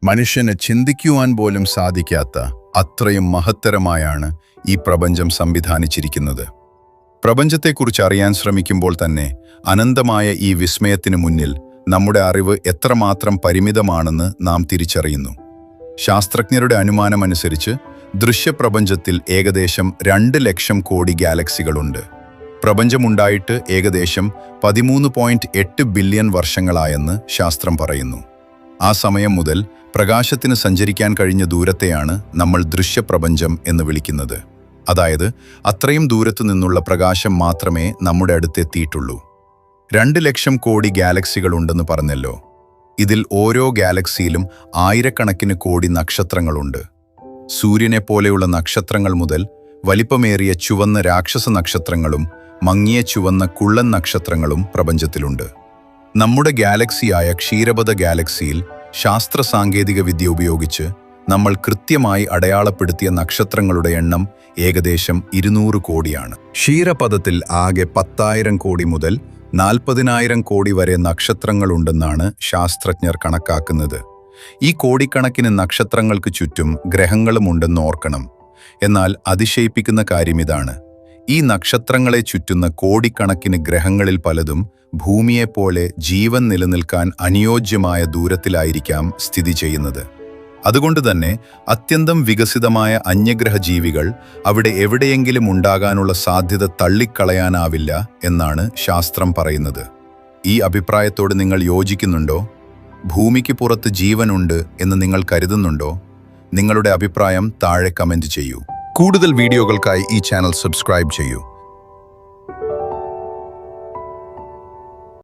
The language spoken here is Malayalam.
മനുഷ്യന് ചിന്തിക്കുവാൻ പോലും സാധിക്കാത്ത അത്രയും മഹത്തരമായാണ് ഈ പ്രപഞ്ചം സംവിധാനിച്ചിരിക്കുന്നത്. പ്രപഞ്ചത്തെക്കുറിച്ച് അറിയാൻ ശ്രമിക്കുമ്പോൾ തന്നെ അനന്തമായ ഈ വിസ്മയത്തിനു മുന്നിൽ നമ്മുടെ അറിവ് എത്രമാത്രം പരിമിതമാണെന്ന് നാം തിരിച്ചറിയുന്നു. ശാസ്ത്രജ്ഞരുടെ അനുമാനമനുസരിച്ച് ദൃശ്യപ്രപഞ്ചത്തിൽ ഏകദേശം 2 ലക്ഷം കോടി ഗാലക്സികളുണ്ട്. പ്രപഞ്ചമുണ്ടായിട്ട് ഏകദേശം 13.8 ബില്യൺ വർഷങ്ങളായെന്ന് ശാസ്ത്രം പറയുന്നു. ആ സമയം മുതൽ പ്രകാശത്തിന് സഞ്ചരിക്കാൻ കഴിഞ്ഞ ദൂരത്തെയാണ് നമ്മൾ ദൃശ്യപ്രപഞ്ചം എന്ന് വിളിക്കുന്നത്. അതായത് അത്രയും ദൂരത്തു നിന്നുള്ള പ്രകാശം മാത്രമേ നമ്മുടെ അടുത്തെത്തിയിട്ടുള്ളൂ. 2 ലക്ഷം കോടി ഗാലക്സികളുണ്ടെന്ന് പറഞ്ഞല്ലോ. ഇതിൽ ഓരോ ഗാലക്സിയിലും ആയിരക്കണക്കിന് കോടി നക്ഷത്രങ്ങളുണ്ട്. സൂര്യനെ പോലെയുള്ള നക്ഷത്രങ്ങൾ മുതൽ വലിപ്പമേറിയ ചുവന്ന രാക്ഷസ നക്ഷത്രങ്ങളും മങ്ങിയ ചുവന്ന കുള്ളൻ നക്ഷത്രങ്ങളും പ്രപഞ്ചത്തിലുണ്ട്. നമ്മുടെ ഗാലക്സിയായ ക്ഷീരപഥ ഗാലക്സിയിൽ ശാസ്ത്ര സാങ്കേതിക വിദ്യ ഉപയോഗിച്ച് നമ്മൾ കൃത്യമായി അടയാളപ്പെടുത്തിയ നക്ഷത്രങ്ങളുടെ എണ്ണം ഏകദേശം 200 കോടിയാണ്. ക്ഷീരപഥത്തിൽ ആകെ 10,000 കോടി മുതൽ 40,000 കോടി വരെ നക്ഷത്രങ്ങളുണ്ടെന്നാണ് ശാസ്ത്രജ്ഞർ കണക്കാക്കുന്നത്. ഈ കോടിക്കണക്കിന് നക്ഷത്രങ്ങൾക്ക് ചുറ്റും ഗ്രഹങ്ങളുമുണ്ടെന്ന് ഓർക്കണം. എന്നാൽ അതിശയിപ്പിക്കുന്ന കാര്യമിതാണ്, ഈ നക്ഷത്രങ്ങളെ ചുറ്റുന്ന കോടിക്കണക്കിന് ഗ്രഹങ്ങളിൽ പലതും ഭൂമിയെപ്പോലെ ജീവൻ നിലനിൽക്കാൻ അനുയോജ്യമായ ദൂരത്തിലായിരിക്കാം സ്ഥിതി ചെയ്യുന്നത്. അതുകൊണ്ട് തന്നെ അത്യന്തം വികസിതമായ അന്യഗ്രഹ ജീവികൾ അവിടെ എവിടെയെങ്കിലും ഉണ്ടാകാനുള്ള സാധ്യത തള്ളിക്കളയാനാവില്ല എന്നാണ് ശാസ്ത്രം പറയുന്നത്. ഈ അഭിപ്രായത്തോട് നിങ്ങൾ യോജിക്കുന്നുണ്ടോ? ഭൂമിക്ക് പുറത്ത് ജീവനുണ്ട് എന്ന് നിങ്ങൾ കരുതുന്നുണ്ടോ? നിങ്ങളുടെ അഭിപ്രായം താഴെ കമന്റ് ചെയ്യൂ. കൂടുതൽ വീഡിയോകൾക്കായി ഈ ചാനൽ സബ്സ്ക്രൈബ് ചെയ്യൂ.